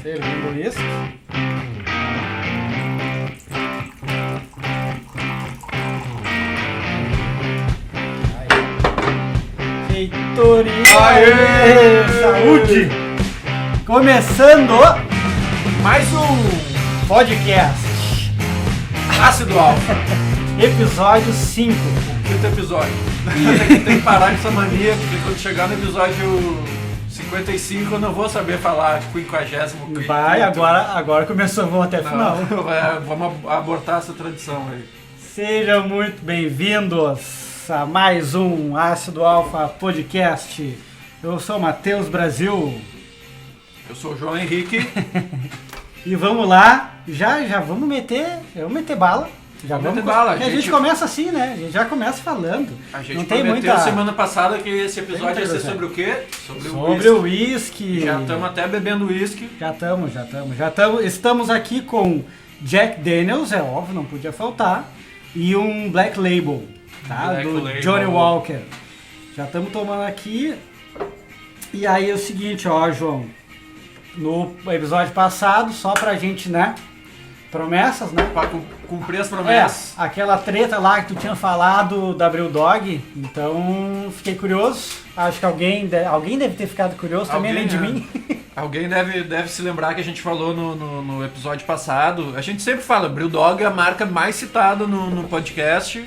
Servindo uísque. Feitoria! Aê! Saúde! Começando Mais um podcast, Ácido Alfa, episódio 5. o quinto episódio. Tem que parar com essa mania, porque quando chegar no episódio 55 eu não vou saber falar 50º. Vai, agora começou, vamos até o final. Vamos abortar essa tradição aí. Sejam muito bem-vindos a mais um Ácido Alfa Podcast. Eu sou o Matheus Brasil. Eu sou o João Henrique. E vamos lá, já vamos meter bala. Já Vamos meter vamos bala, porque a gente começa assim, né? A gente já começa falando. A gente Não tem prometeu muita... semana passada que esse episódio ia ser muita sobre o quê? Sobre o uísque. Já estamos até bebendo uísque. Já estamos. Estamos aqui com Jack Daniels, é óbvio, não podia faltar. E um Black Label, tá? Black do Label. Johnny Walker. Já estamos tomando aqui. E aí é o seguinte, ó, João. No episódio passado, só pra gente, né? Promessas, né? Para cumprir as promessas. Aquela treta lá que tu tinha falado da Brewdog, então fiquei curioso. Acho que alguém deve ter ficado curioso também, além de mim. Alguém deve se lembrar que a gente falou no episódio passado. A gente sempre fala, Brewdog é a marca mais citada no podcast,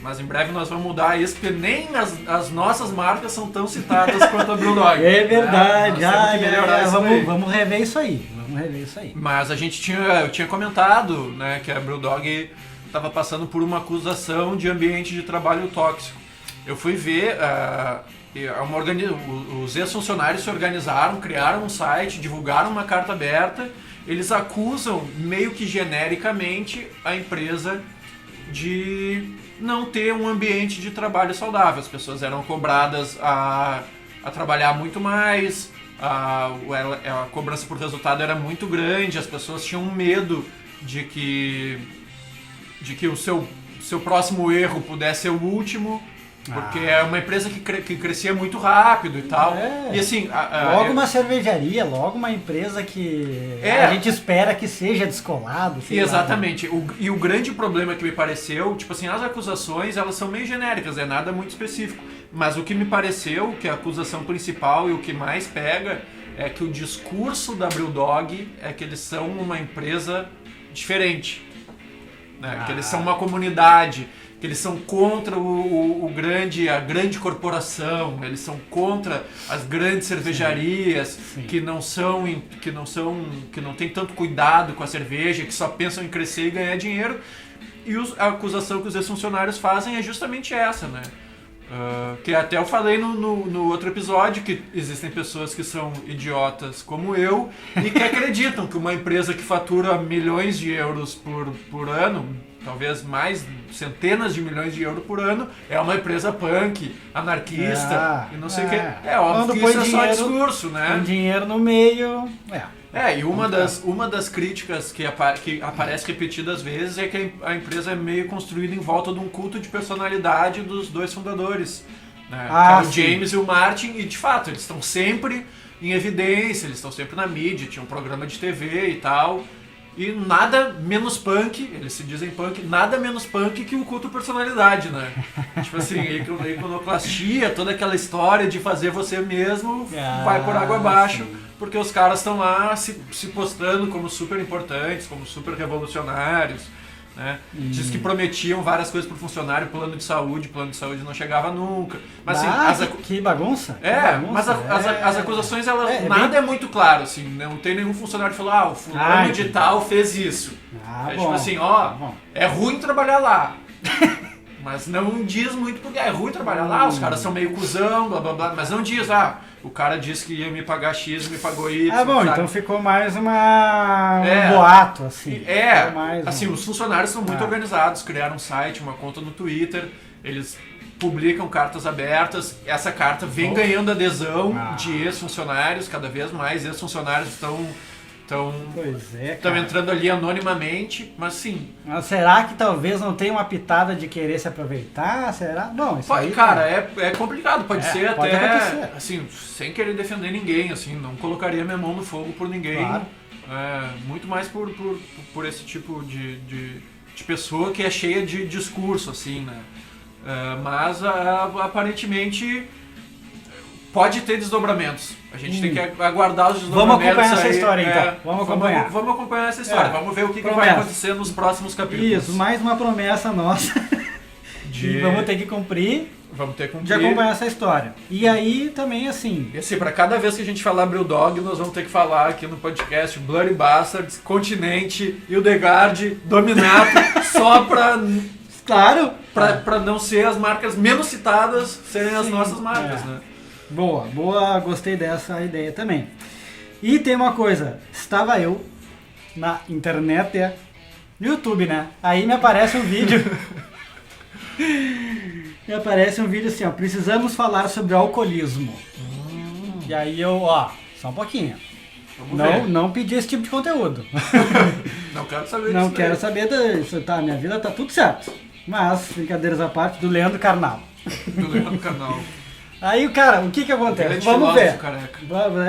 mas em breve nós vamos mudar isso, porque nem as nossas marcas são tão citadas quanto a Brewdog. É verdade, Nós temos que melhorar isso aí. vamos rever isso aí. Mas eu tinha comentado, né, que a Brewdog estava passando por uma acusação de ambiente de trabalho tóxico. Eu fui ver, os ex-funcionários se organizaram, criaram um site, divulgaram uma carta aberta. Eles acusam, meio que genericamente, a empresa de não ter um ambiente de trabalho saudável. As pessoas eram cobradas a trabalhar muito mais, a cobrança por resultado era muito grande, as pessoas tinham medo de que o seu próximo erro pudesse ser o último, porque é uma empresa que crescia muito rápido e tal. E assim, logo uma cervejaria, logo uma empresa que a gente espera que seja descolado. Exatamente. E o grande problema que me pareceu, tipo assim, as acusações elas são meio genéricas, é nada muito específico. Mas o que me pareceu, que a acusação principal e o que mais pega, é que o discurso da Brewdog é que eles são uma empresa diferente, né? Que eles são uma comunidade, que eles são contra a grande corporação, eles são contra as grandes cervejarias. Sim. que não tem tanto cuidado com a cerveja, que só pensam em crescer e ganhar dinheiro. E a acusação que os ex-funcionários fazem é justamente essa, né? Que até eu falei no outro episódio, que existem pessoas que são idiotas como eu e que acreditam que uma empresa que fatura milhões de euros por ano, talvez mais centenas de milhões de euros por ano, é uma empresa punk, anarquista e não sei o que. É óbvio que isso é só discurso, né? Com dinheiro no meio. E uma das críticas que aparece repetidas vezes é que a empresa é meio construída em volta de um culto de personalidade dos dois fundadores, né? O James e o Martin, e de fato, eles estão sempre em evidência, eles estão sempre na mídia, tinha um programa de TV e tal, e nada menos punk, eles se dizem punk, nada menos punk que o culto personalidade, né? Tipo assim, a iconoclastia, toda aquela história de fazer você mesmo vai por água abaixo. Sim. Porque os caras estão lá se postando como super importantes, como super revolucionários, né? Diz que prometiam várias coisas pro funcionário, plano de saúde não chegava nunca. Mas assim, que bagunça! Mas as acusações, nada é muito claro, assim, não tem nenhum funcionário que falou, o fulano de tal fez isso. Tipo assim, é ruim trabalhar lá. Mas não diz muito porque é ruim trabalhar lá, os caras são meio cuzão, blá blá blá, mas não diz, o cara disse que ia me pagar X e me pagou Y. Sabe? Então ficou mais um boato, assim. Os funcionários são muito organizados, criaram um site, uma conta no Twitter, eles publicam cartas abertas, essa carta vem ganhando adesão de ex-funcionários, cada vez mais ex-funcionários estão Então, Pois é, estão cara. entrando ali anonimamente, mas sim. Mas será que talvez não tenha uma pitada de querer se aproveitar? Será? Bom, isso Pode, aí... cara, é complicado, pode ser pode até, acontecer. assim, sem querer defender ninguém, assim, não colocaria minha mão no fogo por ninguém. Claro. Muito mais por esse tipo de pessoa que é cheia de discurso, assim, né? Mas aparentemente pode ter desdobramentos. A gente tem que aguardar os desdobramentos. Vamos acompanhar essa aí. história, então. Vamos acompanhar. Vamos acompanhar essa história. Vamos ver o que vai acontecer nos próximos capítulos. Isso, mais uma promessa nossa. E vamos ter que cumprir. Vamos ter que cumprir. De acompanhar essa história. E aí também assim... E assim, pra cada vez que a gente falar Brewdog, nós vamos ter que falar aqui no podcast Bloody Bastards, Continente, Hildegard, Dominato, só pra... Claro! Pra não ser as marcas menos citadas serem as nossas marcas, né? Boa, gostei dessa ideia também. E tem uma coisa, estava eu na internet, no YouTube, né? Aí me aparece um vídeo... Me aparece um vídeo assim, ó, precisamos falar sobre alcoolismo. E aí eu, só um pouquinho. Não pedi esse tipo de conteúdo. Não quero saber disso. Não quero saber disso, tá? Minha vida tá tudo certo. Mas, brincadeiras à parte, do Leandro Carnal. Do Leandro Carnal. Aí, cara, o que acontece? Vamos ver.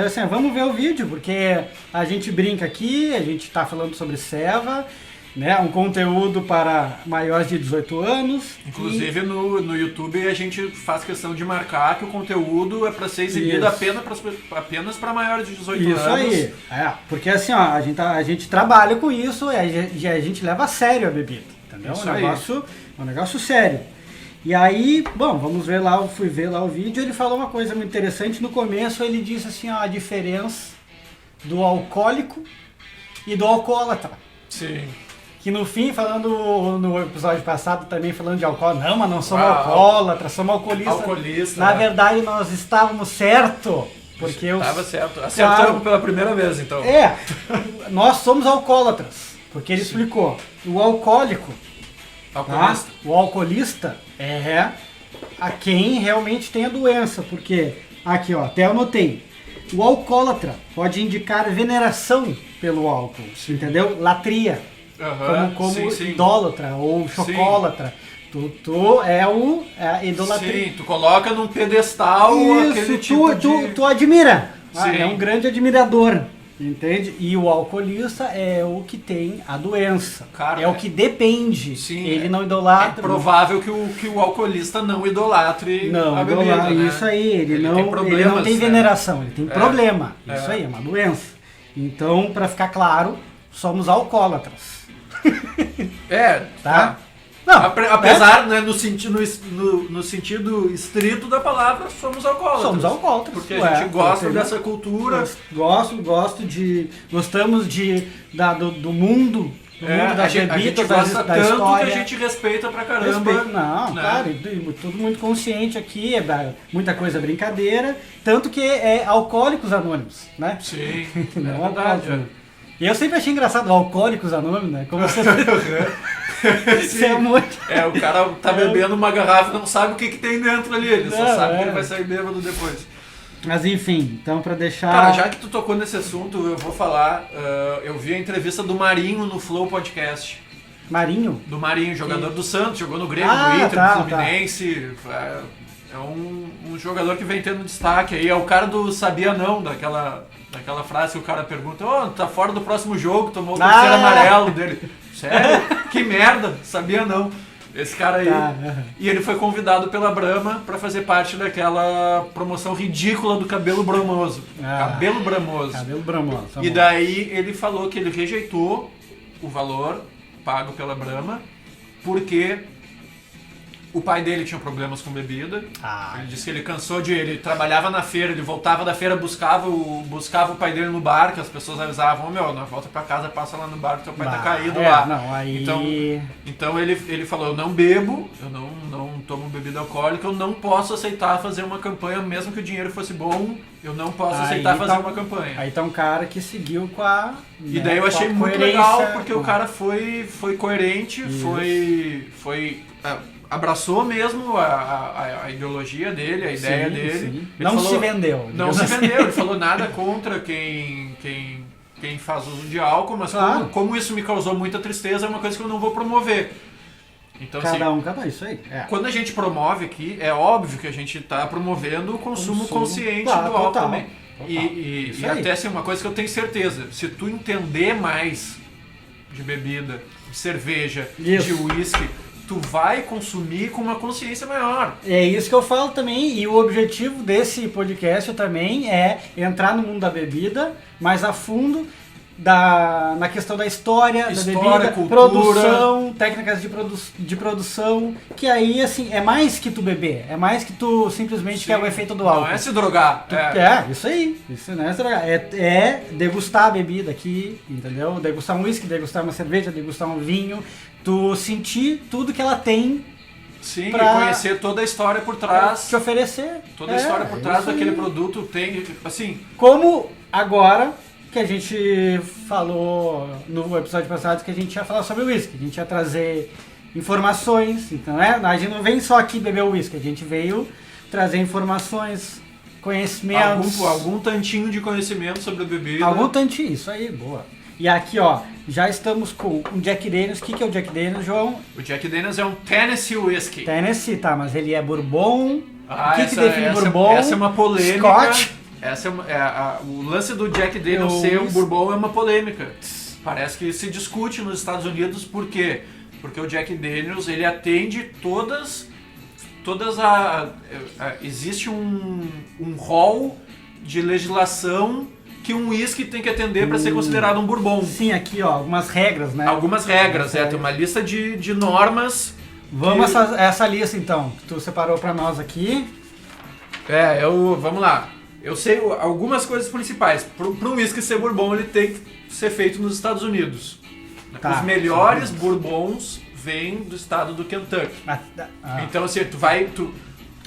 Assim, vamos ver o vídeo, porque a gente brinca aqui, a gente tá falando sobre ceva, né? Um conteúdo para maiores de 18 anos. Inclusive no YouTube a gente faz questão de marcar que o conteúdo é para ser exibido apenas para maiores de 18 anos. Isso aí. Porque assim, ó, a gente trabalha com isso e a gente leva a sério a bebida. Entendeu? É um negócio sério. E aí, bom, fui ver lá o vídeo, ele falou uma coisa muito interessante. No começo ele disse assim, ó, a diferença do alcoólico e do alcoólatra. Sim. Que no fim, falando no episódio passado, também falando de álcool, mas não somos alcoólatras, somos alcoolistas. Na verdade, nós estávamos certo. Porque estava certo. Acertamos pela primeira vez, então. Nós somos alcoólatras. Porque ele explicou. O alcoólico, o alcoolista é a quem realmente tem a doença. Porque, aqui ó, até anotei. O alcoólatra pode indicar veneração pelo álcool, entendeu? Latria. Como idólatra ou chocólatra. Tu é a idolatria. Sim, tu coloca num pedestal aquele tipo tu admira. É um grande admirador. Entende? E o alcoolista é o que tem a doença. Cara, é o que depende. Sim, ele não idolatra. É provável que o alcoolista não idolatre a bebida, né? Isso aí. Ele não tem veneração, ele tem problema. Isso aí, é uma doença. Então, para ficar claro, somos alcoólatras. Tá? Não, apesar, né, no sentido estrito da palavra, somos alcoólatras. Somos alcoólatras. Porque a gente gosta dessa cultura. Gostamos do mundo. Das bebidas, da história. Que a gente respeita pra caramba. Claro, tudo muito consciente aqui, muita coisa brincadeira. Tanto que é Alcoólicos Anônimos, né? Sim, não, é verdade. E eu sempre achei engraçado Alcoólicos Anônimos, né? Como você... o cara tá bebendo uma garrafa e não sabe o que tem dentro ali. Ele só sabe que ele vai sair bêbado depois. Mas enfim, então pra deixar... Cara, já que tu tocou nesse assunto, eu vou falar. Eu vi a entrevista do Marinho no Flow Podcast. Marinho? Do Marinho, jogador do Santos, jogou no Grêmio, no Inter, no Fluminense. É um jogador que vem tendo destaque aí. É o cara do Sabia Não, daquela frase que o cara pergunta: tá fora do próximo jogo, tomou o terceiro amarelo dele. Sério? Que merda, sabia não. Esse cara aí. E ele foi convidado pela Brahma pra fazer parte daquela promoção ridícula do cabelo bramoso. Cabelo bramoso. E daí ele falou que ele rejeitou o valor pago pela Brahma porque o pai dele tinha problemas com bebida. Ele disse que ele cansou ele trabalhava na feira, ele voltava da feira, buscava o pai dele no bar, que as pessoas avisavam: na volta pra casa, passa lá no bar que teu pai tá caído lá. Então ele falou: eu não bebo, eu não tomo bebida alcoólica, eu não posso aceitar fazer uma campanha, mesmo que o dinheiro fosse bom, eu não posso aceitar fazer uma campanha. Aí tá um cara que seguiu com a... E daí eu achei muito legal, porque o cara foi coerente, abraçou mesmo a ideologia dele, a ideia dele. Sim. Não se vendeu. Não se vendeu, ele falou nada contra quem quem faz uso de álcool, mas como isso me causou muita tristeza, é uma coisa que eu não vou promover. Então, cada isso aí. Quando a gente promove aqui, é óbvio que a gente está promovendo o consumo consciente do álcool também. E até assim, uma coisa que eu tenho certeza, se tu entender mais de bebida, de cerveja, de uísque, tu vai consumir com uma consciência maior. É isso que eu falo também, e o objetivo desse podcast também é entrar no mundo da bebida mais a fundo, na questão da história da bebida, cultura, produção, técnicas de produção, que aí, assim, é mais que tu beber, é mais que tu simplesmente quer o efeito do álcool. Não é se drogar. Isso aí, isso não é se drogar, é degustar a bebida aqui, entendeu? Degustar um whisky, degustar uma cerveja, degustar um vinho, tu sentir tudo que ela tem. Sim, e conhecer toda a história por trás. Te oferecer. Toda a história por trás daquele produto tem, assim... Como agora... que a gente falou no episódio passado, que a gente ia falar sobre o whisky, a gente ia trazer informações, então a gente não vem só aqui beber o whisky, a gente veio trazer informações, conhecimentos. Algum tantinho de conhecimento sobre a bebida. Algum tantinho, isso aí, boa. E aqui, ó, já estamos com um Jack Daniels. O que é o Jack Daniels, João? O Jack Daniels é um Tennessee Whiskey. Tennessee, tá, mas ele é bourbon. O que define bourbon? Essa é uma polêmica. Scotch. O lance do Jack Daniels ser um bourbon é uma polêmica. Parece que se discute nos Estados Unidos. Por quê? Porque o Jack Daniels, ele atende existe um rol de legislação que um whisky tem que atender para ser considerado um bourbon. Sim, aqui, ó, algumas regras, né? Algumas regras, tem uma lista de normas. Vamos essa lista, então, que tu separou para nós aqui. Vamos lá. Eu sei algumas coisas principais. Para um whisky ser bourbon, ele tem que ser feito nos Estados Unidos. Os melhores bourbons vêm do estado do Kentucky. Então, assim,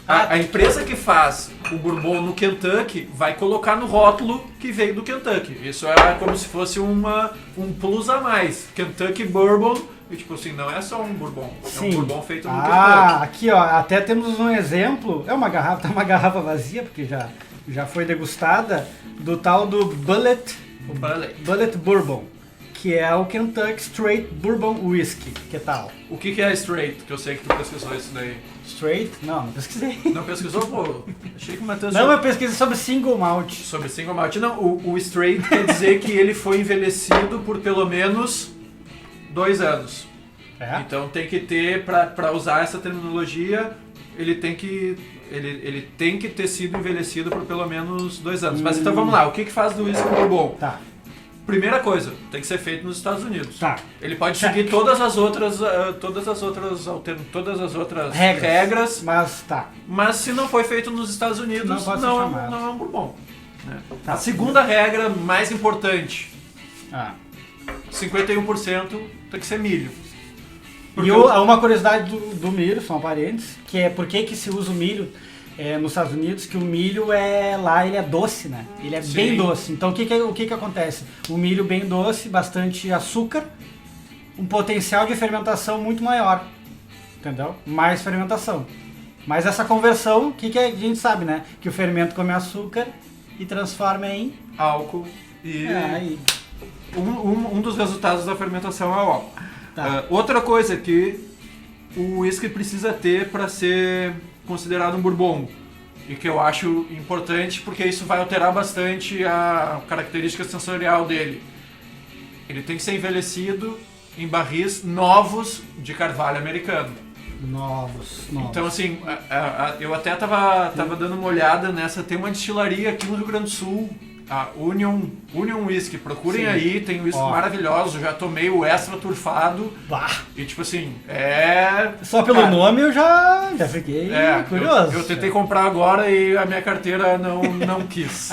a empresa que faz o bourbon no Kentucky vai colocar no rótulo que veio do Kentucky. Isso é como se fosse um plus a mais. Kentucky Bourbon, e tipo assim, não é só um bourbon, é um bourbon feito no Kentucky. Aqui, ó, até temos um exemplo. É uma garrafa vazia, porque já foi degustada, do tal do Bullet Bourbon, que é o Kentucky Straight Bourbon Whiskey. Que tal? O que é Straight? Que eu sei que tu pesquisou isso daí. Straight? Não pesquisei. Não pesquisou, pô? Achei que o Matheus... Não, eu pesquisei sobre Single Malt. Sobre Single Malt. Não, o Straight quer dizer que ele foi envelhecido por pelo menos 2 anos. Então tem que ter, para usar essa terminologia, ele tem que ter sido envelhecido por pelo menos 2 anos. Mas então vamos lá, o que faz do whisky bourbon? Tá. Primeira coisa, tem que ser feito nos Estados Unidos. Tá. Ele pode seguir todas as outras regras, mas se não foi feito nos Estados Unidos, não é um bourbon. Né? Tá. A segunda regra mais importante, 51% tem que ser milho. E uma curiosidade do milho, são parentes, que é por que se usa o milho nos Estados Unidos, que o milho ele é doce, né? Ele é bem doce. Então o que acontece? O milho bem doce, bastante açúcar, um potencial de fermentação muito maior, entendeu? Mais fermentação. Mas essa conversão, o que a gente sabe, né? Que o fermento come açúcar e transforma em álcool. Um dos resultados da fermentação é o álcool. Tá. Outra coisa que o whisky precisa ter para ser considerado um bourbon, e que eu acho importante porque isso vai alterar bastante a característica sensorial dele. Ele tem que ser envelhecido em barris novos de carvalho americano. Novos. Então assim, eu até tava dando uma olhada nessa, tem uma destilaria aqui no Rio Grande do Sul, a Union Whisky, procurem aí, tem whisky maravilhoso, já tomei o extra turfado. E tipo assim, só pelo nome eu já fiquei curioso. Eu tentei comprar agora e a minha carteira não quis.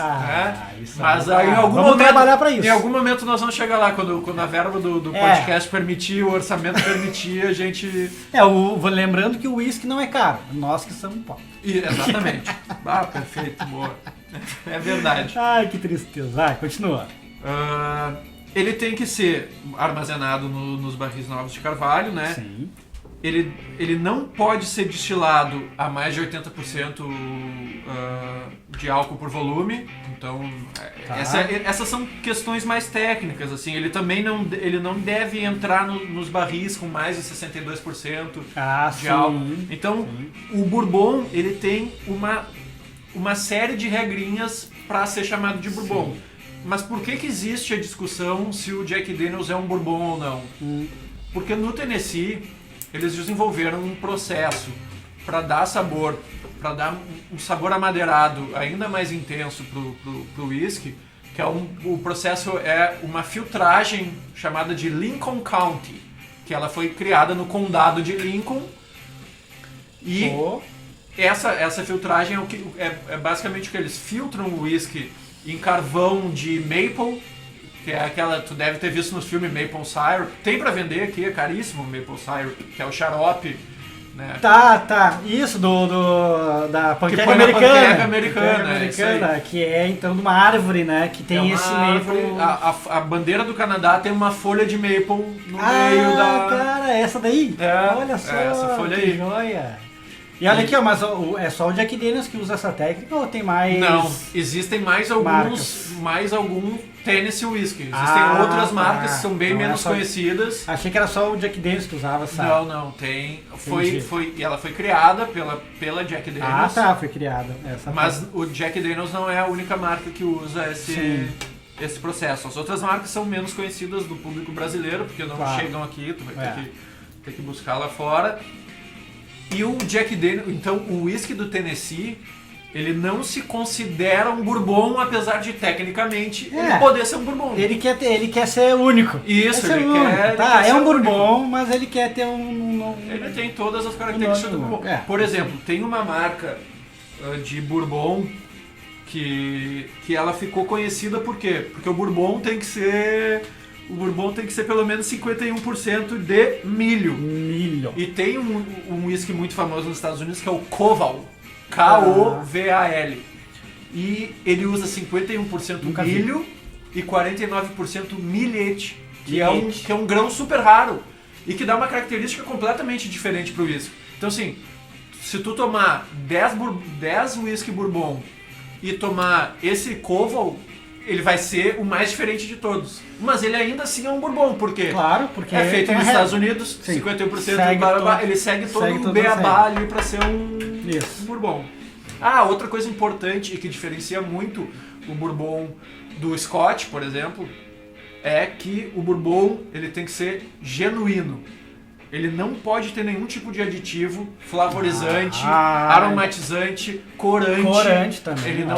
Mas aí em algum momento nós vamos chegar lá, quando a verba do podcast permitir, o orçamento permitir, a gente... Lembrando que o whisky não é caro, nós que somos pobres. Exatamente. Perfeito, boa. É verdade. Ai, que tristeza. Vai, continua. Ele tem que ser armazenado nos barris novos de carvalho, né? Sim. ele não pode ser destilado a mais de 80% de álcool por volume. Então, essas são questões mais técnicas. Assim, ele também não deve entrar nos barris com mais de 62% de álcool. Então, o Bourbon ele tem uma série de regrinhas para ser chamado de Bourbon. Mas por que existe a discussão se o Jack Daniels é um Bourbon ou não? Porque no Tennessee eles desenvolveram um processo para dar sabor, para dar um sabor amadeirado ainda mais intenso pro whisky, que o processo é uma filtragem chamada de Lincoln County, que ela foi criada no condado de Lincoln. E essa filtragem é basicamente o que eles filtram o whisky em carvão de maple, que é aquela, tu deve ter visto nos filmes Maple Syrup. Tem pra vender aqui, é caríssimo o Maple Syrup, que é o xarope, né? Tá. Isso, da panqueca americana, que é então de uma árvore, né? Que tem esse maple. A bandeira do Canadá tem uma folha de maple no meio da... cara, essa daí? Olha só, essa folha que aí. joia! E olha aqui, ó, mas é só o Jack Daniels que usa essa técnica ou tem mais? Não, existem mais algum Tennessee Whiskey. Existem outras marcas que são bem menos conhecidas. Achei que era só o Jack Daniels que usava essa. Não, tem. Ela foi criada pela Jack Daniels. Foi criada. Mas o Jack Daniels não é a única marca que usa esse processo. As outras marcas são menos conhecidas do público brasileiro, porque não chegam aqui, tu vai ter que buscar lá fora. E o Jack Daniels, então o whisky do Tennessee, ele não se considera um bourbon, apesar de tecnicamente ele poder ser um bourbon. Ele quer ser único. Isso, ele quer é um bourbon, mas ele quer ter ele tem todas as características do bourbon. Por exemplo, tem uma marca de bourbon que ela ficou conhecida por quê? Porque o bourbon tem que ser pelo menos 51% de milho. E tem um whisky muito famoso nos Estados Unidos que é o Koval. K-O-V-A-L. E ele usa 51% milho e 49% milhete, que é um grão super raro e que dá uma característica completamente diferente pro whisky. Então assim, se tu tomar 10 whisky bourbon e tomar esse Koval, ele vai ser o mais diferente de todos. Mas ele ainda assim é um bourbon, porque é feito nos Estados Unidos, 51%, ele segue todo o beabá ali para ser um bourbon. Outra coisa importante e que diferencia muito o bourbon do Scotch, por exemplo, é que o bourbon ele tem que ser genuíno. Ele não pode ter nenhum tipo de aditivo, flavorizante, aromatizante, corante. Corante também. Ele não,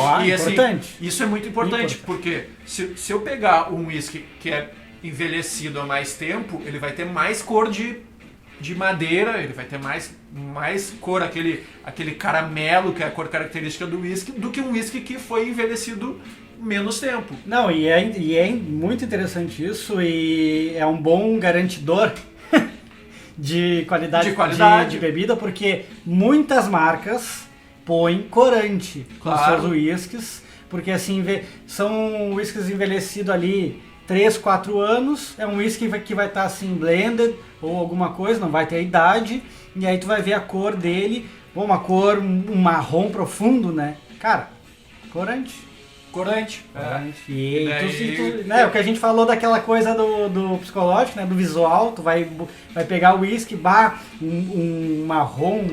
isso é muito importante, porque se eu pegar um whisky que é envelhecido há mais tempo, ele vai ter mais cor de madeira, ele vai ter mais cor, aquele caramelo, que é a cor característica do whisky, do que um whisky que foi envelhecido menos tempo. Não, e é muito interessante isso, e é um bom garantidor de qualidade de bebida, porque muitas marcas põem corante nos seus whiskies, porque assim, são whiskies envelhecidos ali 3, 4 anos, é um whisky que vai estar assim blended ou alguma coisa, não vai ter a idade, e aí tu vai ver a cor dele, uma cor, um marrom profundo, né? Cara, corante. E o que a gente falou daquela coisa do psicológico, né, do visual, tu vai pegar o whisky, um marrom,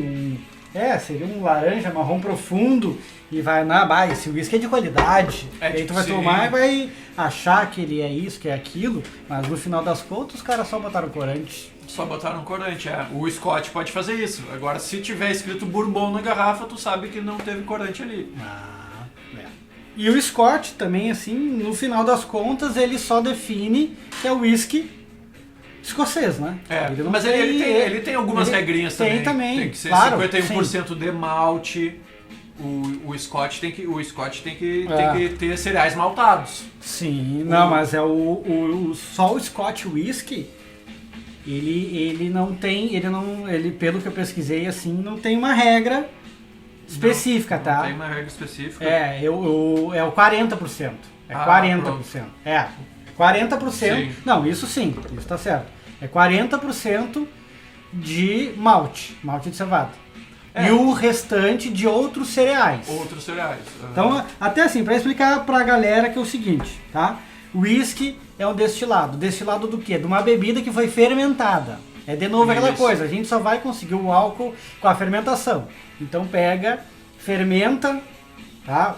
seria um laranja, marrom profundo, e vai, esse whisky é de qualidade, e aí tu vai tomar e vai achar que ele é isso, que é aquilo, mas no final das contas os caras só botaram corante. O Scott pode fazer isso. Agora, se tiver escrito bourbon na garrafa, tu sabe que não teve corante ali. E o Scott também, assim, no final contas, ele só define que é o whisky escocês, né? Ele tem algumas regrinhas também. Tem que ser 51% de malte. O Scott tem que ter cereais maltados. Sim, mas é só o Scott Whisky. Ele não tem, pelo que eu pesquisei, assim, não tem uma regra específica, tá? Não tem uma regra específica. É o 40%. É 40%. Pronto. 40%. Sim. Não, isso sim, isso tá certo. É 40% de malte de cevada. E o restante de outros cereais. Outros cereais. Então, até assim, para explicar pra galera que é o seguinte, tá? Whisky é um destilado. Destilado do quê? De uma bebida que foi fermentada. É de novo aquela coisa, a gente só vai conseguir o álcool com a fermentação. Então pega, fermenta, tá?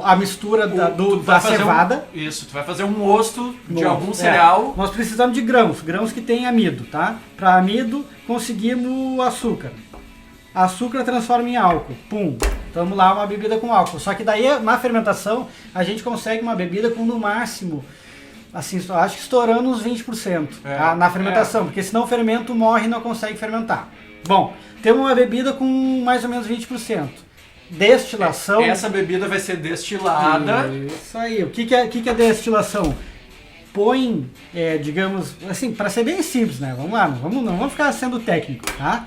A mistura da cevada. Isso, tu vai fazer um mosto de algum cereal. Nós precisamos de grãos que tem amido, tá? Para amido conseguimos açúcar. Açúcar transforma em álcool, pum, estamos lá uma bebida com álcool. Só que daí na fermentação a gente consegue uma bebida com no máximo, assim, acho que estourando uns 20% tá? Na fermentação, porque senão o fermento morre e não consegue fermentar. Bom, temos uma bebida com mais ou menos 20%. Destilação. Essa bebida vai ser destilada. Isso aí. O que é destilação? Põe, digamos, assim, para ser bem simples, né? Vamos lá, não vamos ficar sendo técnico, tá?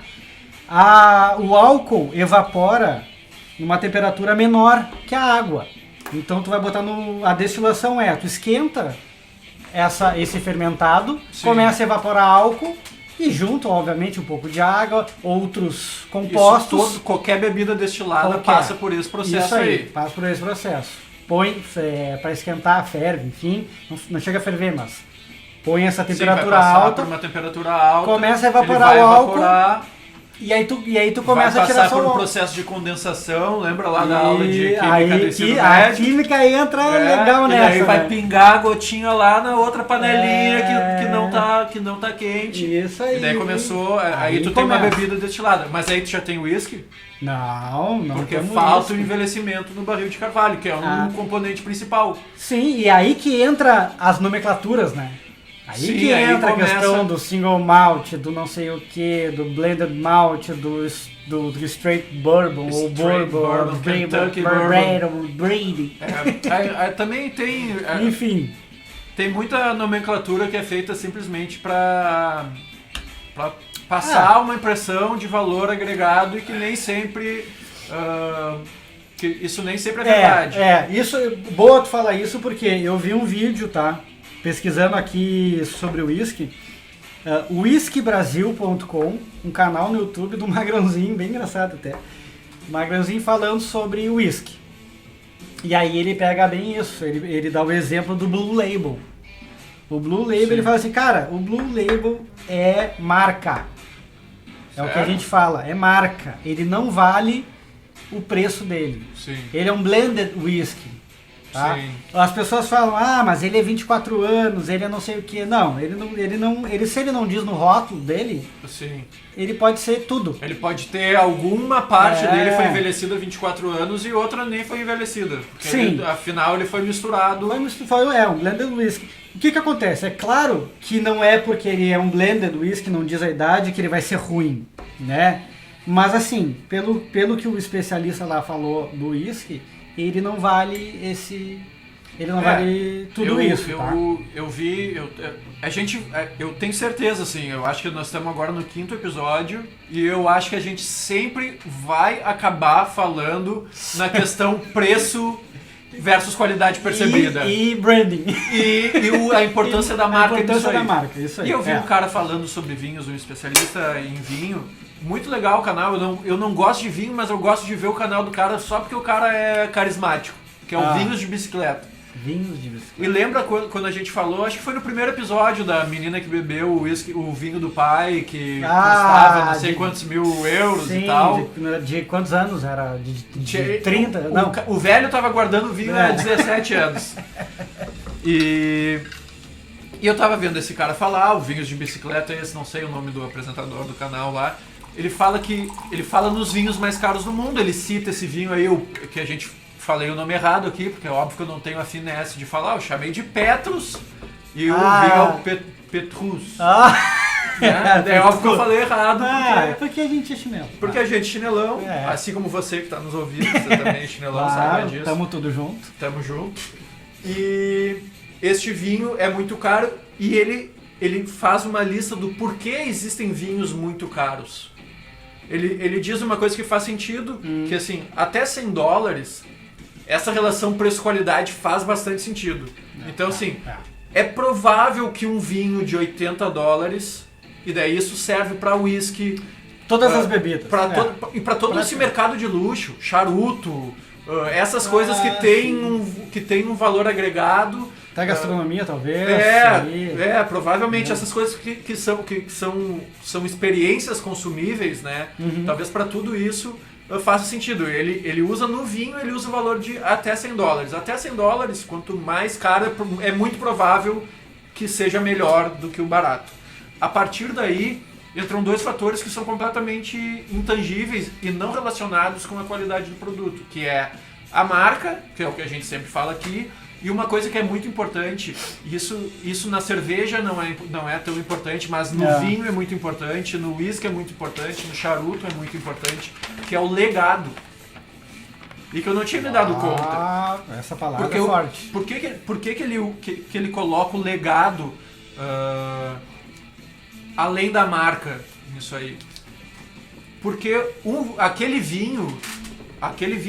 O álcool evapora numa temperatura menor que a água. Então tu vai botar a destilação tu esquenta esse fermentado, Sim. Começa a evaporar álcool e junto, obviamente, um pouco de água, outros compostos. Qualquer bebida destilada passa por esse processo. Isso aí. Passa por esse processo. Põe para esquentar, ferve, enfim, não chega a ferver, mas põe essa temperatura alta. Por uma temperatura alta. Começa a evaporar o álcool. E aí tu começa a tirar por um processo de condensação, lembra lá da aula de química do ensino médio? A química entra legal nessa. E aí vai pingar a gotinha lá na outra panelinha que não tá quente. Isso aí. E daí começou, aí tu tem uma bebida destilada. Mas aí tu já tem whisky? Não. Porque falta o envelhecimento no barril de carvalho, que é um componente principal. Sim, e aí que entra as nomenclaturas, né? Aí que entra a questão do single malt, do não sei o que, do blended malt, do straight bourbon, ou bourbon, Kentucky bourbon, Brady. Também tem... Enfim. Tem muita nomenclatura que é feita simplesmente para passar uma impressão de valor agregado e que nem sempre... que isso nem sempre é verdade. Isso, boa tu falar isso porque eu vi um vídeo, tá? Pesquisando aqui sobre o whisky, whiskybrasil.com, um canal no YouTube do Magrãozinho, bem engraçado até. Magrãozinho falando sobre o whisky. E aí ele pega bem isso, ele dá o exemplo do Blue Label. O Blue Label, ele fala assim, cara, o Blue Label é marca. É o que a gente fala, é marca. Ele não vale o preço dele. Sim. Ele é um blended whisky. Tá? As pessoas falam, mas ele é 24 anos, ele é não sei o que. Não, se ele não diz no rótulo dele, Sim. Ele pode ser tudo. Ele pode ter alguma parte dele foi envelhecida há 24 anos e outra nem foi envelhecida. Porque Sim. Afinal ele foi misturado. Foi um blended whisky. O que acontece? É claro que não é porque ele é um blended whisky, não diz a idade, que ele vai ser ruim, né? Mas assim, pelo que o especialista lá falou do whisky, ele não vale vale tudo isso, tá? Eu tenho certeza, assim, eu acho que nós estamos agora no 5º episódio e eu acho que a gente sempre vai acabar falando na questão preço versus qualidade percebida. E branding. E a importância da marca. A importância da marca, isso aí. E eu vi um cara falando sobre vinhos, um especialista em vinho. Muito legal o canal, eu não gosto de vinho, mas eu gosto de ver o canal do cara só porque o cara é carismático, que é o Vinhos de Bicicleta. Vinhos de Bicicleta. E lembra quando a gente falou, acho que foi no primeiro episódio da menina que bebeu o vinho do pai, que custava não sei quantos mil euros e tal. De quantos anos era? De 30? Não. O velho tava guardando vinho há 17 anos. E eu tava vendo esse cara falar, o Vinhos de Bicicleta, esse não sei o nome do apresentador do canal lá. Ele fala nos vinhos mais caros do mundo, ele cita esse vinho aí, que a gente falei o nome errado aqui, porque é óbvio que eu não tenho a finesse de falar, eu chamei de Petrus e o vinho é o Petrus. É óbvio que eu falei errado. Porque a gente é chinelo. Porque a gente é chinelão, assim como você que está nos ouvindo, você também é chinelão, sabe disso. Tamo tudo junto. Tamo junto. E este vinho é muito caro e ele faz uma lista do porquê existem vinhos muito caros. Ele diz uma coisa que faz sentido, que assim, até $100, essa relação preço-qualidade faz bastante sentido. Então assim, é provável que um vinho de $80 E daí isso serve para whisky. Todas as bebidas. E para todo esse mercado de luxo, charuto, essas coisas que tem um valor agregado. Até gastronomia, talvez. Provavelmente essas coisas que são experiências consumíveis, né? Talvez para tudo isso faça sentido. Ele usa no vinho, ele usa o valor de até $100. Até $100, quanto mais caro, é muito provável que seja melhor do que o barato. A partir daí, entram dois fatores que são completamente intangíveis e não relacionados com a qualidade do produto, que é a marca, que é o que a gente sempre fala aqui, e uma coisa que é muito importante, isso na cerveja não é tão importante, mas no vinho é muito importante, no whisky é muito importante, no charuto é muito importante, que é o legado. E que eu não tinha me dado conta. Essa palavra é forte. Por que ele coloca o legado além da marca nisso aí? Porque aquele vinho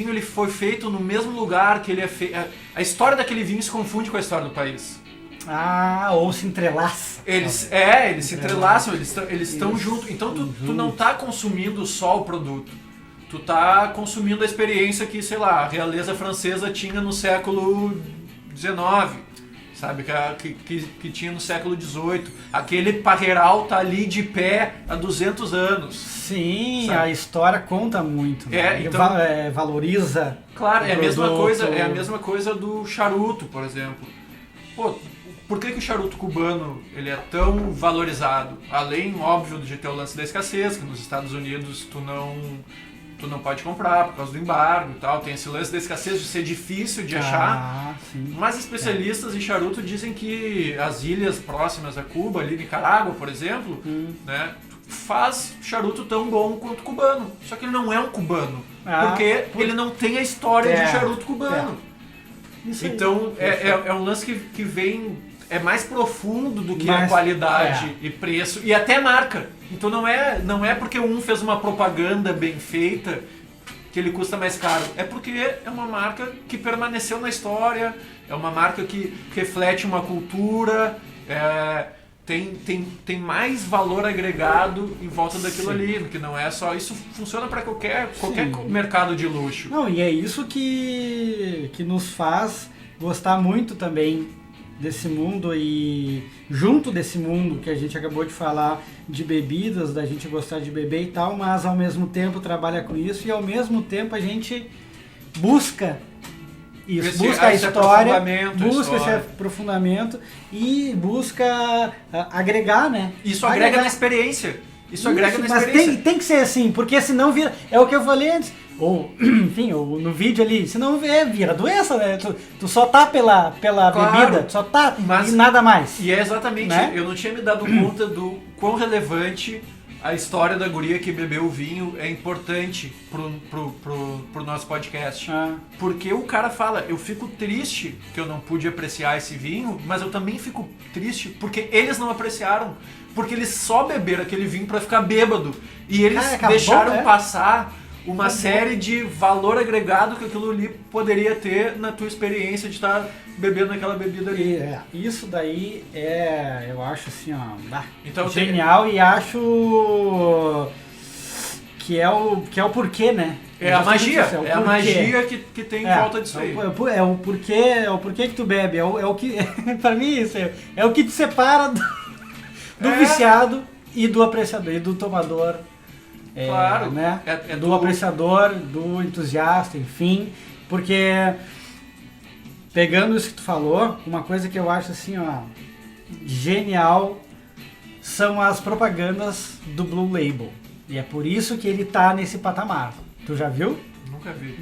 ele foi feito no mesmo lugar que ele é feito. A história daquele vinho se confunde com a história do país. Ou se entrelaça. Eles se entrelaçam, eles estão juntos. Então tu não tá consumindo só o produto. Tu tá consumindo a experiência que, sei lá, a realeza francesa tinha no século XIX. Sabe, que tinha no século XVIII. Aquele parreiral tá ali de pé há 200 anos. Sim, sabe? A história conta muito. Né? Então, valoriza. Claro, é a mesma coisa do charuto, por exemplo. Pô, por que o charuto cubano ele é tão valorizado? Além, óbvio, de ter o lance da escassez, que nos Estados Unidos tu não pode comprar por causa do embargo e tal. Tem esse lance da escassez de ser difícil de achar. Sim. Mas especialistas em charuto dizem que as ilhas próximas a Cuba, ali Nicarágua, por exemplo, né, faz charuto tão bom quanto o cubano. Só que ele não é um cubano. Porque ele não tem a história de charuto cubano. Então é um lance que vem... É mais profundo do que a qualidade e preço e até marca. Então não é porque um fez uma propaganda bem feita que ele custa mais caro. É porque é uma marca que permaneceu na história, é uma marca que reflete uma cultura, tem mais valor agregado em volta daquilo ali, que não é só... Isso funciona para qualquer mercado de luxo. Não, e é isso que nos faz gostar muito também desse mundo e junto desse mundo que a gente acabou de falar de bebidas, da gente gostar de beber e tal, mas ao mesmo tempo trabalha com isso e ao mesmo tempo a gente busca isso, busca a história, busca esse aprofundamento e busca agregar, né? Isso agrega na experiência. Isso agrega na experiência. Mas tem que ser assim, porque senão vira... É o que eu falei antes. Ou, enfim, ou no vídeo ali, senão vira doença, né? Tu só tá pela bebida, tu só tá e nada mais. E é exatamente, né? Eu não tinha me dado conta do quão relevante a história da guria que bebeu o vinho é importante pro nosso podcast. Porque o cara fala, eu fico triste que eu não pude apreciar esse vinho, mas eu também fico triste porque eles não apreciaram. Porque eles só beberam aquele vinho pra ficar bêbado. E eles deixaram passar uma série de valor agregado que aquilo ali poderia ter na tua experiência de estar bebendo aquela bebida ali. Isso daí eu acho assim, então, genial e acho que é o porquê, né? É a magia, a magia que tem em volta disso aí. É o porquê que tu bebe, é o que, pra mim isso é o que te separa do viciado e do apreciador e do tomador. Claro, né? Do apreciador, do entusiasta, enfim, porque pegando isso que tu falou, uma coisa que eu acho assim, genial são as propagandas do Blue Label. E é por isso que ele tá nesse patamar. Tu já viu? Nunca vi.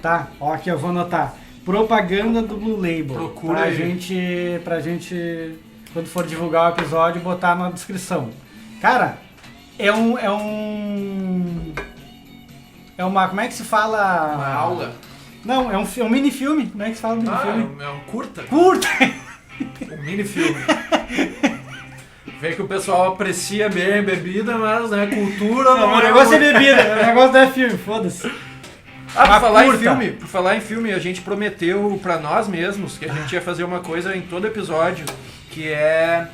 Tá, aqui eu vou anotar. Propaganda do Blue Label. Procura pra gente, quando for divulgar o episódio, botar na descrição. Cara, como é que se fala? Uma aula? Não, é um mini-filme. Como é que se fala mini-filme? É um curta? Curta! Um mini-filme. Vê que o pessoal aprecia bem a bebida, mas cultura não é... O negócio é bebida, o negócio não é filme, foda-se. Por falar em filme, a gente prometeu pra nós mesmos que a gente ia fazer uma coisa em todo episódio, que é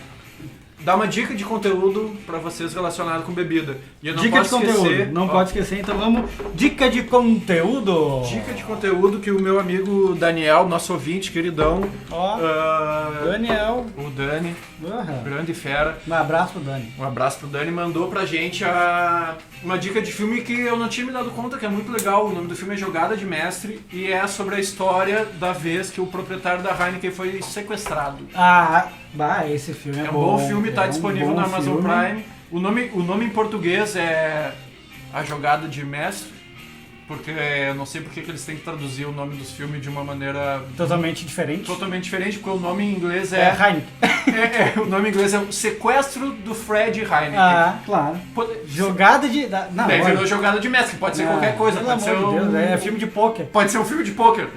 dar uma dica de conteúdo pra vocês relacionado com bebida. E eu não Dica de posso esquecer, conteúdo, não pode esquecer, então vamos... Dica de conteúdo! Dica de conteúdo que o meu amigo Daniel, nosso ouvinte, queridão... Daniel. O Dani, grande fera. Um abraço pro Dani. Um abraço pro Dani, mandou pra gente uma dica de filme que eu não tinha me dado conta, que é muito legal. O nome do filme é Jogada de Mestre e é sobre a história da vez que o proprietário da Heineken foi sequestrado. Esse filme é um bom. bom filme, tá disponível na Amazon Prime. O nome em português é A Jogada de Mestre, porque eu não sei porque que eles têm que traduzir o nome dos filmes de uma maneira... Totalmente diferente. Totalmente diferente, porque o nome em inglês Heineken. o nome em inglês é o Sequestro do Fred Heineken. Claro. Jogada de... Virou Jogada de Mestre, pode ser qualquer coisa. Pode ser Deus, é filme de pôquer. Pode ser um filme de pôquer,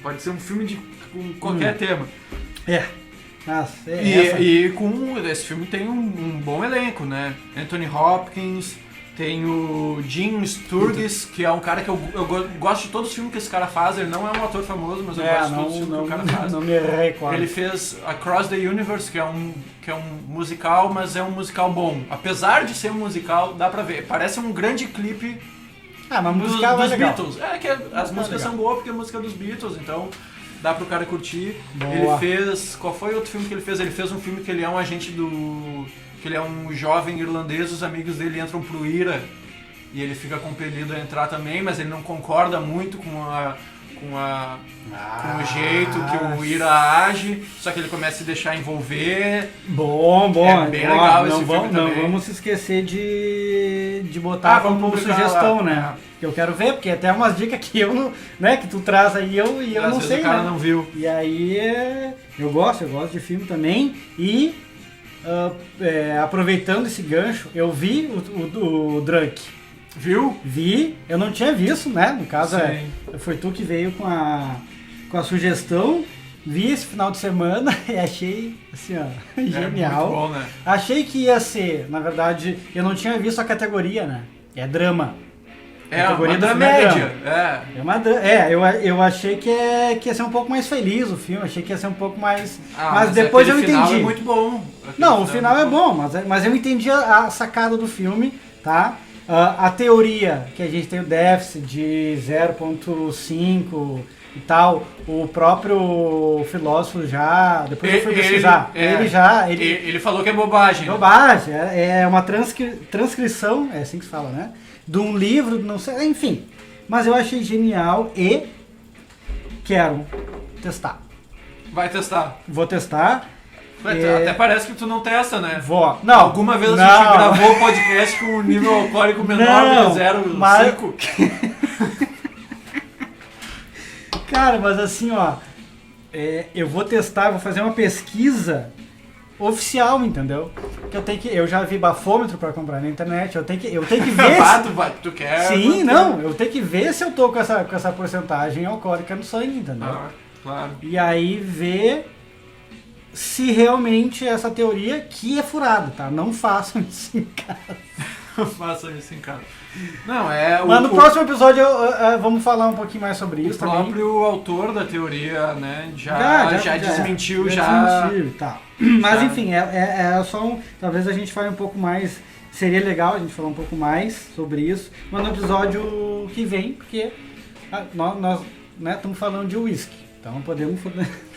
pode ser um filme com qualquer tema. E com esse filme tem um bom elenco, né? Anthony Hopkins, tem o Jim Sturgis, que é um cara que eu gosto de todos os filmes que esse cara faz. Ele não é um ator famoso, mas eu gosto de todos os filmes que o cara faz. Não me recordo. Ele fez Across the Universe, que é um musical, mas é um musical bom. Apesar de ser um musical, dá pra ver. Parece um grande clipe mas musical dos legal. Beatles. As músicas são boas porque é música dos Beatles, então... Dá pro cara curtir. Boa. Ele fez... Qual foi outro filme que ele fez? Ele fez um filme que ele é um agente que ele é um jovem irlandês, os amigos dele entram pro IRA e ele fica compelido a entrar também, mas ele não concorda muito com o jeito que o IRA age, só que ele começa a se deixar envolver. Bom. É bem legal esse filme Não também. vamos se esquecer de botar como sugestão, né? Que eu quero ver, porque até umas dicas que eu não, né, que tu traz aí eu não sei, o cara né? não viu. E aí eu gosto de filme também e aproveitando esse gancho, eu vi o Drunk. Viu? Vi, eu não tinha visto, né? No caso foi tu que veio com a sugestão. Vi esse final de semana e achei, assim, genial. Muito bom, né? Achei que ia ser, na verdade, eu não tinha visto a categoria, né? É drama. Categoria da média. Eu achei que ia ser um pouco mais feliz o filme, achei que ia ser um pouco mais... mas depois eu entendi. O final é muito bom. Não, o final é bom, mas eu entendi a sacada do filme, tá? A teoria que a gente tem o déficit de 0,5 e tal, o próprio filósofo já, depois eu fui pesquisar, ele falou que é bobagem. Bobagem, é uma transcrição, é assim que se fala, né? De um livro, não sei, enfim. Mas eu achei genial e quero testar. Vai testar. Vou testar. Até parece que tu não testa, né? Vou. Não. Alguma vez a gente gravou o podcast com um nível alcoólico menor de 0,5? Cara, mas assim, eu vou testar, vou fazer uma pesquisa oficial, entendeu? Eu já vi bafômetro pra comprar na internet, eu tenho que ver tu quer? Sim, não, eu tenho que ver se eu tô com essa porcentagem alcoólica no sangue, entendeu? Claro. E aí ver se realmente essa teoria que é furada, tá? Não façam isso em casa. Não façam isso em casa. Não, mas no próximo episódio vamos falar um pouquinho mais sobre isso também. O próprio autor da teoria, né, já desmentiu. Tá. Mas enfim, é só talvez a gente fale um pouco mais, seria legal a gente falar um pouco mais sobre isso, mas no episódio que vem, porque nós estamos falando de uísque, então podemos...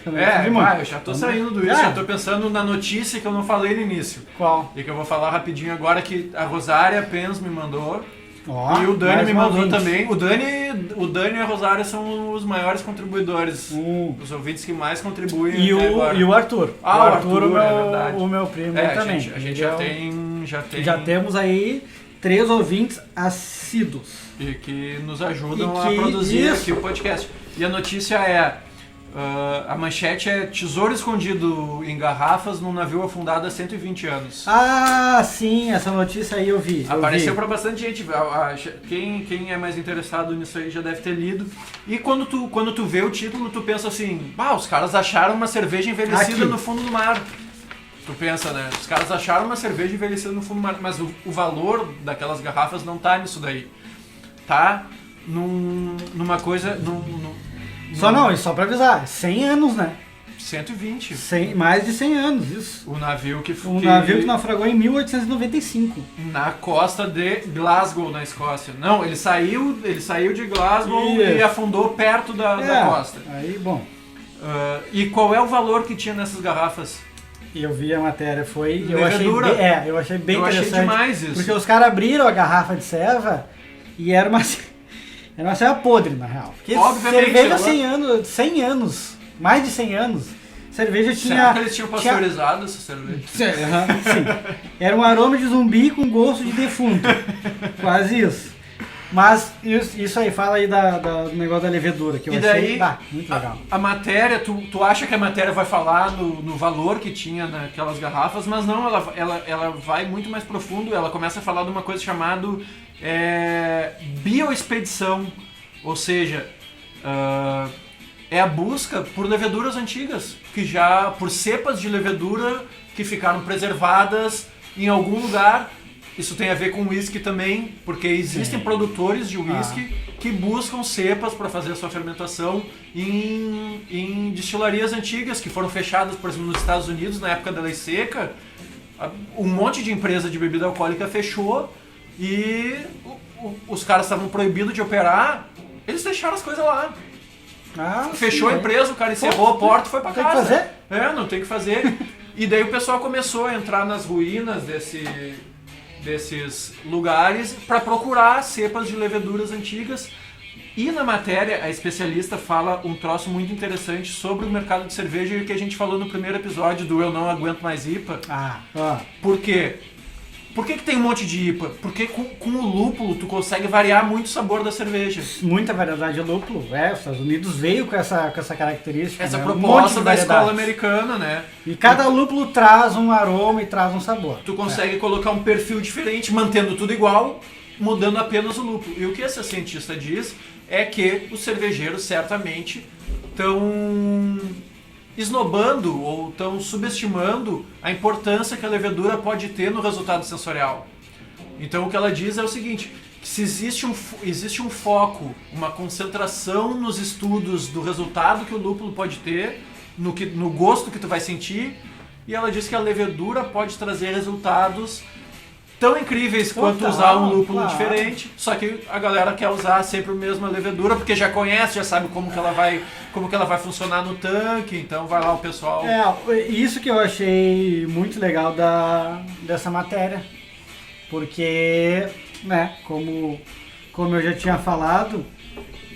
eu já tô saindo do uísque, já tô pensando na notícia que eu não falei no início. Qual? E que eu vou falar rapidinho agora, que a Rosária Pens me mandou. Oh, e o Dani me mandou 20. também. O Dani e a Rosária são os maiores contribuidores. Os ouvintes que mais contribuem até agora. E o Arthur. O Arthur, o meu primo também. A gente já temos aí 3 ouvintes assíduos. E que nos ajudam a produzir aqui o podcast. E a notícia é... a manchete é: tesouro escondido em garrafas num navio afundado há 120 anos. Ah, sim, essa notícia aí eu vi. Apareceu pra bastante gente. Quem é mais interessado nisso aí já deve ter lido. E quando tu vê o título, tu pensa assim: os caras acharam uma cerveja envelhecida no fundo do mar. Tu pensa, né? Os caras acharam uma cerveja envelhecida no fundo do mar. Mas o valor daquelas garrafas não tá nisso daí. Tá numa coisa... Só pra avisar, 100 anos, né? 120. Mais de 100 anos, isso. O navio que naufragou em 1895. Na costa de Glasgow, na Escócia. Não, ele saiu de Glasgow e afundou perto da costa. Aí, bom. E qual é o valor que tinha nessas garrafas? Eu vi a matéria, eu achei bem interessante. Eu achei demais isso. Porque os caras abriram a garrafa de ceva e era uma ceva podre, na real. Porque obviamente, cerveja 100 anos, mais de 100 anos, cerveja tinha... Será que eles tinham pasteurizado essa cerveja? Sim. Era um aroma de zumbi com gosto de defunto. Quase isso. Mas isso aí, fala aí do negócio da levedura, que eu achei muito legal. A matéria, tu acha que a matéria vai falar no valor que tinha naquelas garrafas, mas não, ela vai muito mais profundo, ela começa a falar de uma coisa chamada bioexpedição, ou seja, é a busca por leveduras antigas, por cepas de levedura que ficaram preservadas em algum lugar. Isso tem a ver com whisky também, porque existem produtores de whisky que buscam cepas para fazer a sua fermentação em destilarias antigas que foram fechadas, por exemplo, nos Estados Unidos, na época da lei seca. Um monte de empresa de bebida alcoólica fechou e os caras estavam proibidos de operar, eles deixaram as coisas lá. Fechou a empresa, o cara encerrou a porta e foi para casa. Não tem que fazer? Não tem que fazer. E daí o pessoal começou a entrar nas ruínas desses lugares para procurar cepas de leveduras antigas. E na matéria a especialista fala um troço muito interessante sobre o mercado de cerveja e o que a gente falou no primeiro episódio do Eu Não Aguento Mais IPA. Por quê? Por que tem um monte de IPA? Porque com o lúpulo tu consegue variar muito o sabor da cerveja. Muita variedade de lúpulo. Os Estados Unidos veio com essa característica. Essa proposta da escola americana, né? E cada lúpulo traz um aroma e traz um sabor. Tu consegue colocar um perfil diferente, mantendo tudo igual, mudando apenas o lúpulo. E o que essa cientista diz é que os cervejeiros certamente estão esnobando ou estão subestimando a importância que a levedura pode ter no resultado sensorial. Então o que ela diz é o seguinte, que se existe um foco, uma concentração nos estudos do resultado que o lúpulo pode ter, no gosto que tu vai sentir, e ela diz que a levedura pode trazer resultados tão incríveis quanto usar um lúpulo diferente, só que a galera quer usar sempre a mesma levedura, porque já conhece, já sabe como que ela vai funcionar no tanque, então vai lá o pessoal... Isso que eu achei muito legal dessa matéria, porque, né, como eu já tinha falado,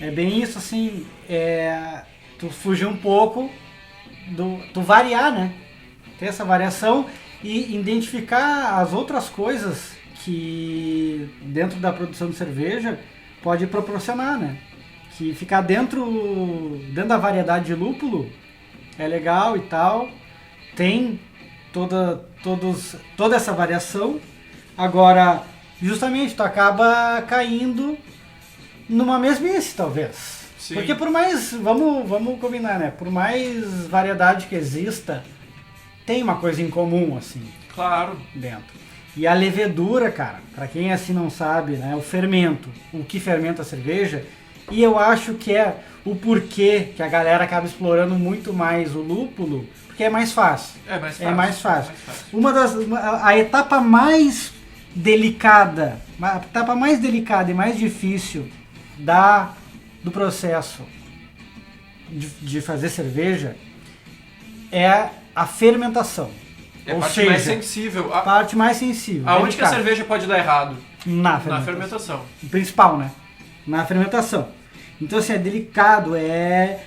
é bem isso, assim, tu fugir um pouco, tu variar, né, ter essa variação e identificar as outras coisas que dentro da produção de cerveja pode proporcionar, né? Que ficar dentro da variedade de lúpulo é legal e tal, tem toda essa variação. Agora, justamente, tu acaba caindo numa mesmice, talvez. Sim. Porque por mais, vamos combinar, né? Por mais variedade que exista, tem uma coisa em comum, assim. Claro. Dentro. E a levedura, cara, pra quem assim não sabe, né? O fermento, o que fermenta a cerveja. E eu acho que é o porquê que a galera acaba explorando muito mais o lúpulo, porque é mais fácil. É mais fácil. A etapa mais delicada, e mais difícil do processo de fazer cerveja é a fermentação. É a parte mais sensível. A parte mais sensível. Aonde que a cerveja pode dar errado? Na fermentação. O principal, né? Na fermentação. Então, assim, é delicado, é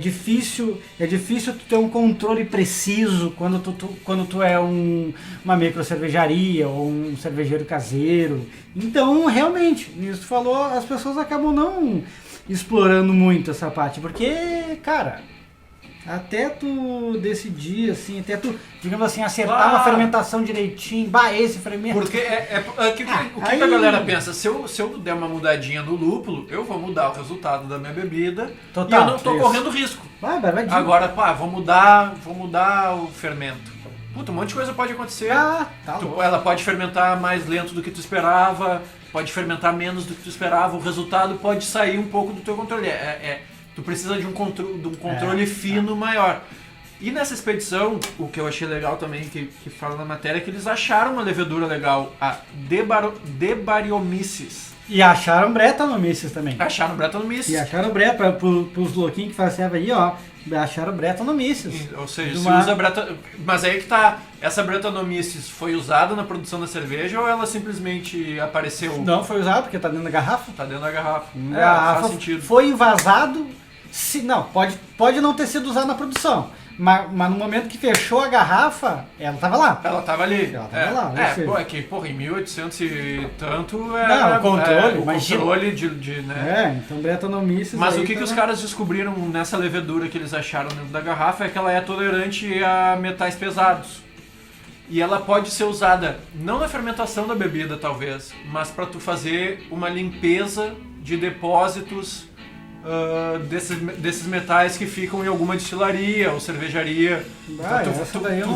difícil tu ter um controle preciso quando tu é uma micro cervejaria ou um cervejeiro caseiro. Então, realmente, isso tu falou, as pessoas acabam não explorando muito essa parte, porque, cara, até tu decidir, assim, até tu, digamos assim, acertar uma fermentação direitinho, esse fermento. Porque o que a galera pensa? Se eu der uma mudadinha no lúpulo, eu vou mudar o resultado da minha bebida. Total, e eu não tô correndo risco. Vai. Agora, vou mudar o fermento. Puta, um monte de coisa pode acontecer. Ela pode fermentar mais lento do que tu esperava, pode fermentar menos do que tu esperava, o resultado pode sair um pouco do teu controle. Tu precisa de um controle fino maior. E nessa expedição, o que eu achei legal também, que fala na matéria, é que eles acharam uma levedura legal, a Debariomices. E acharam Brettanomyces também. Acharam Brettanomyces. E acharam Bretta, pros louquinhos que fazem serva aí, ó. Acharam Brettanomyces. Ou seja, se usa Mas aí que tá, essa Brettanomyces foi usada na produção da cerveja ou ela simplesmente apareceu? Não, foi usada porque tá dentro da garrafa. Tá dentro da garrafa. Garrafa faz sentido. foi envasado. Não, pode não ter sido usado na produção. Mas no momento que fechou a garrafa, ela tava lá. Ela tava ali. Ela tava lá. Em 1800 e tanto era... Não, o controle de né? Então Brettanomyces... Mas o que os caras descobriram nessa levedura que eles acharam dentro da garrafa é que ela é tolerante a metais pesados. E ela pode ser usada, não na fermentação da bebida talvez, mas para tu fazer uma limpeza de depósitos desses metais que ficam em alguma destilaria ou cervejaria. Tu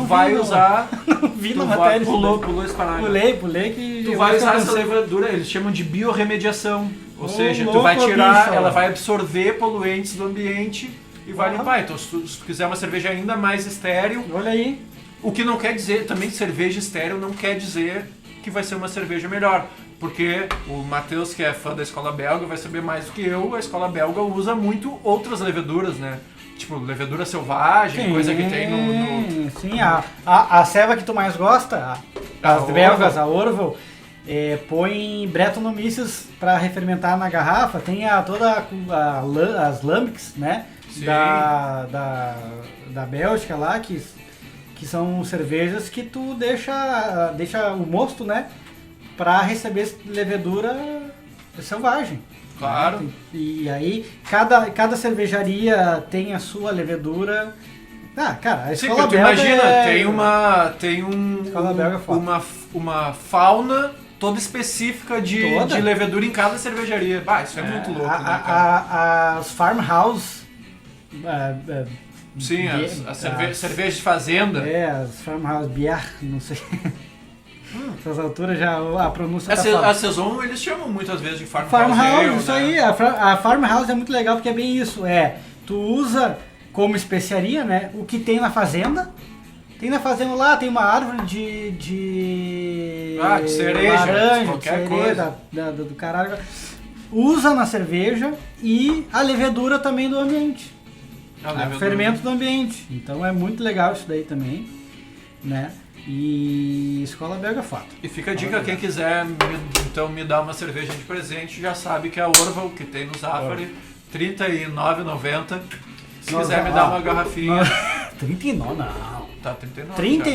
vai usar. Não vi na matéria. Pulou esse parágrafo. Pulei que. Tu vai usar essa levedura, eles chamam de biorremediação. Ou seja, tu vai tirar, ela vai absorver poluentes do ambiente e vai limpar. Então, se tu quiser uma cerveja ainda mais estéril. Olha aí. O que não quer dizer, também cerveja estéril não quer dizer que vai ser uma cerveja melhor. Porque o Matheus, que é fã da escola belga, vai saber mais do que eu. A escola belga usa muito outras leveduras, né? Tipo, levedura selvagem, coisa que tem no... Sim, a ceva que tu mais gosta, as belgas, a Orval, põe Brettanomyces para refermentar na garrafa. Tem as lambics, né? Da Bélgica lá, que são cervejas que tu deixa o mosto, né? Para receber levedura selvagem. Claro. Né? E aí, cada cervejaria tem a sua levedura. Cara, a escola belga imagina, tem uma fauna toda específica de levedura em cada cervejaria. Isso é muito louco, né, cara? As farmhouse... Sim, as cervejas de fazenda. As farmhouse beer, não sei... Essas alturas já a pronúncia a Saison eles chamam muitas vezes de farmhouse. Isso aí, a farmhouse é muito legal porque é bem isso. Tu usa como especiaria, né, o que tem na fazenda. Tem na fazenda lá, tem uma árvore de cereja, laranja, qualquer coisa do caralho. Usa na cerveja e a levedura também do ambiente. O fermento do ambiente. Então é muito legal isso daí também, né? E escola belga fato. E fica a dica, quem quiser me dar uma cerveja de presente, já sabe que é a Orval, que tem no Zafari, R$ 39,90. Se quiser me dar uma garrafinha... 39 não. Tá, 39. 30...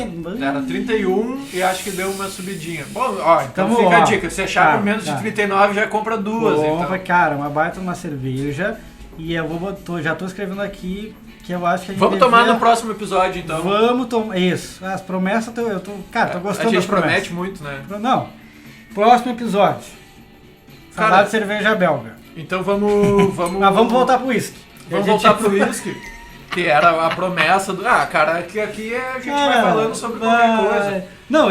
Era 31 e acho que deu uma subidinha. Bom, então fica a dica, se achar por menos de 39 já compra duas. Compra, cara, uma baita uma cerveja. E eu já tô escrevendo aqui que eu acho que a gente tomar no próximo episódio, então. Vamos tomar. Isso. As promessas, tô gostando das promessas. A gente promete muito, né? Não. Próximo episódio. Falar de cerveja belga. Então vamos... Mas vamos voltar pro uísque. Voltar pro uísque. Que era a promessa do... cara, que aqui a gente vai falando sobre qualquer coisa. Não,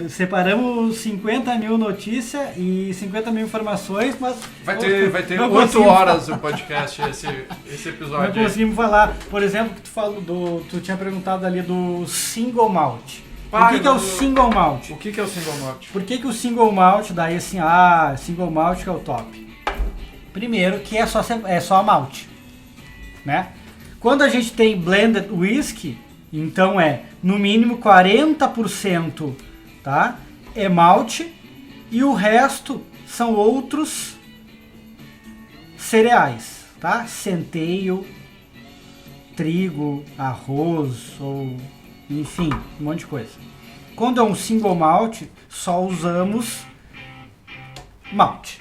separamos 50 mil notícias e 50 mil informações, mas... Vai ter 8 horas o podcast, esse episódio. Não conseguimos falar. Por exemplo, tu tinha perguntado ali do single malt. O que é o single malt? O que é o single malt? Por que o single malt, daí assim, single malt que é o top? Primeiro, que é só a malte, né? Quando a gente tem blended whisky, então no mínimo 40%, tá? É malte e o resto são outros cereais, tá? Centeio, trigo, arroz, ou enfim, um monte de coisa. Quando é um single malt, só usamos malte.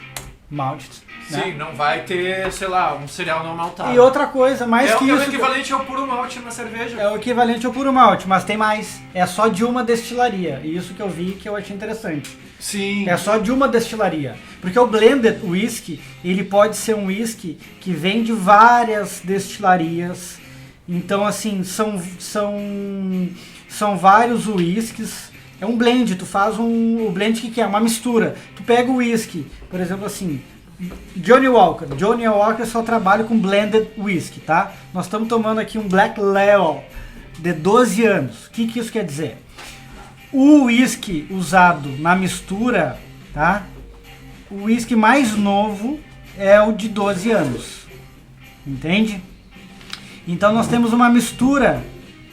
Sim, não vai ter, sei lá, um cereal não maltado. E outra coisa, mais que isso... É o equivalente ao puro malte na cerveja. É o equivalente ao puro malte, mas tem mais. É só de uma destilaria. E isso que eu vi que eu achei interessante. Sim. É só de uma destilaria. Porque o blended whisky, ele pode ser um whisky que vem de várias destilarias. Então, assim, são vários whiskies. É um blend, tu faz o blend que é uma mistura. Tu pega o whisky, por exemplo, assim... Johnnie Walker. Johnnie Walker só trabalha com blended whisky, tá? Nós estamos tomando aqui um Black Label de 12 anos. O que isso quer dizer? O whisky usado na mistura, tá? O whisky mais novo é o de 12 anos. Entende? Então nós temos uma mistura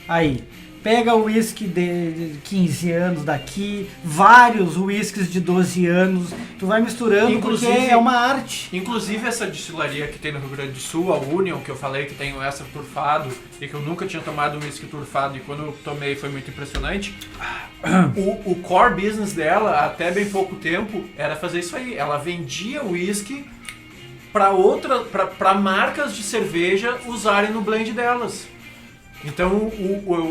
aí. Pega o whisky de 15 anos daqui, vários whiskies de 12 anos, tu vai misturando, inclusive, porque é uma arte. Inclusive essa destilaria que tem no Rio Grande do Sul, a Union, que eu falei que tem o extra turfado, e que eu nunca tinha tomado um whisky turfado, e quando eu tomei foi muito impressionante. O core business dela, até bem pouco tempo, era fazer isso aí. Ela vendia whisky para marcas de cerveja usarem no blend delas. Então,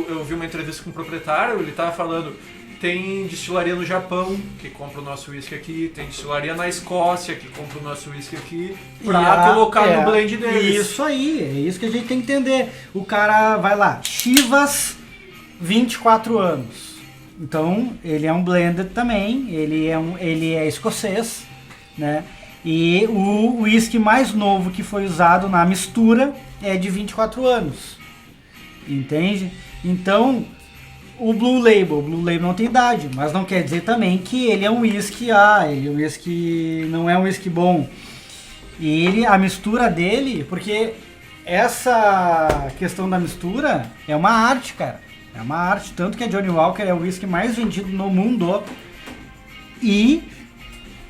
eu vi uma entrevista com o proprietário, ele estava falando, tem destilaria no Japão, que compra o nosso whisky aqui, tem destilaria na Escócia, que compra o nosso whisky aqui, para colocar no blend deles. Isso aí, é isso que a gente tem que entender. O cara vai lá, Chivas, 24 anos. Então, ele é um blended também, ele é escocês, né? E o whisky mais novo que foi usado na mistura é de 24 anos. Entende? Então, o Blue Label não tem idade, mas não quer dizer também que ele é um whisky, não é um whisky bom. E a mistura dele, porque essa questão da mistura é uma arte, cara. É uma arte, tanto que a Johnnie Walker é o whisky mais vendido no mundo. E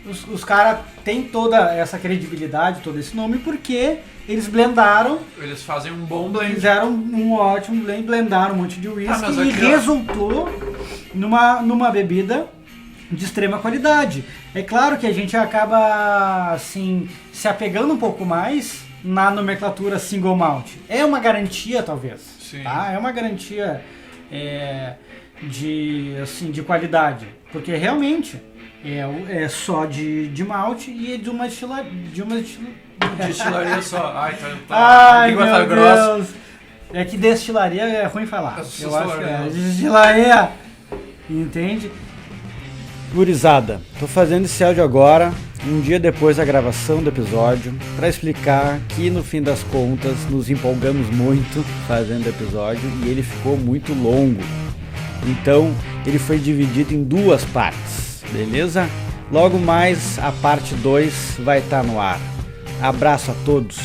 os caras têm toda essa credibilidade, todo esse nome, porque eles blendaram. Eles fazem um bom blend. Fizeram um ótimo blend, blendaram um monte de whisky e resultou numa bebida de extrema qualidade. É claro que a gente acaba assim, se apegando um pouco mais na nomenclatura single malt. É uma garantia, talvez. Sim. Tá? É uma garantia de qualidade. Porque realmente é só de malte e é de uma destilaria só. Ai, Ai, meu Deus. É que destilaria é ruim falar. Eu acho que é destilaria. Entende? Gurizada, tô fazendo esse áudio agora, um dia depois da gravação do episódio, para explicar que no fim das contas nos empolgamos muito fazendo o episódio e ele ficou muito longo. Então ele foi dividido em 2 partes, beleza? Logo mais a parte 2 vai estar no ar. Abraço a todos.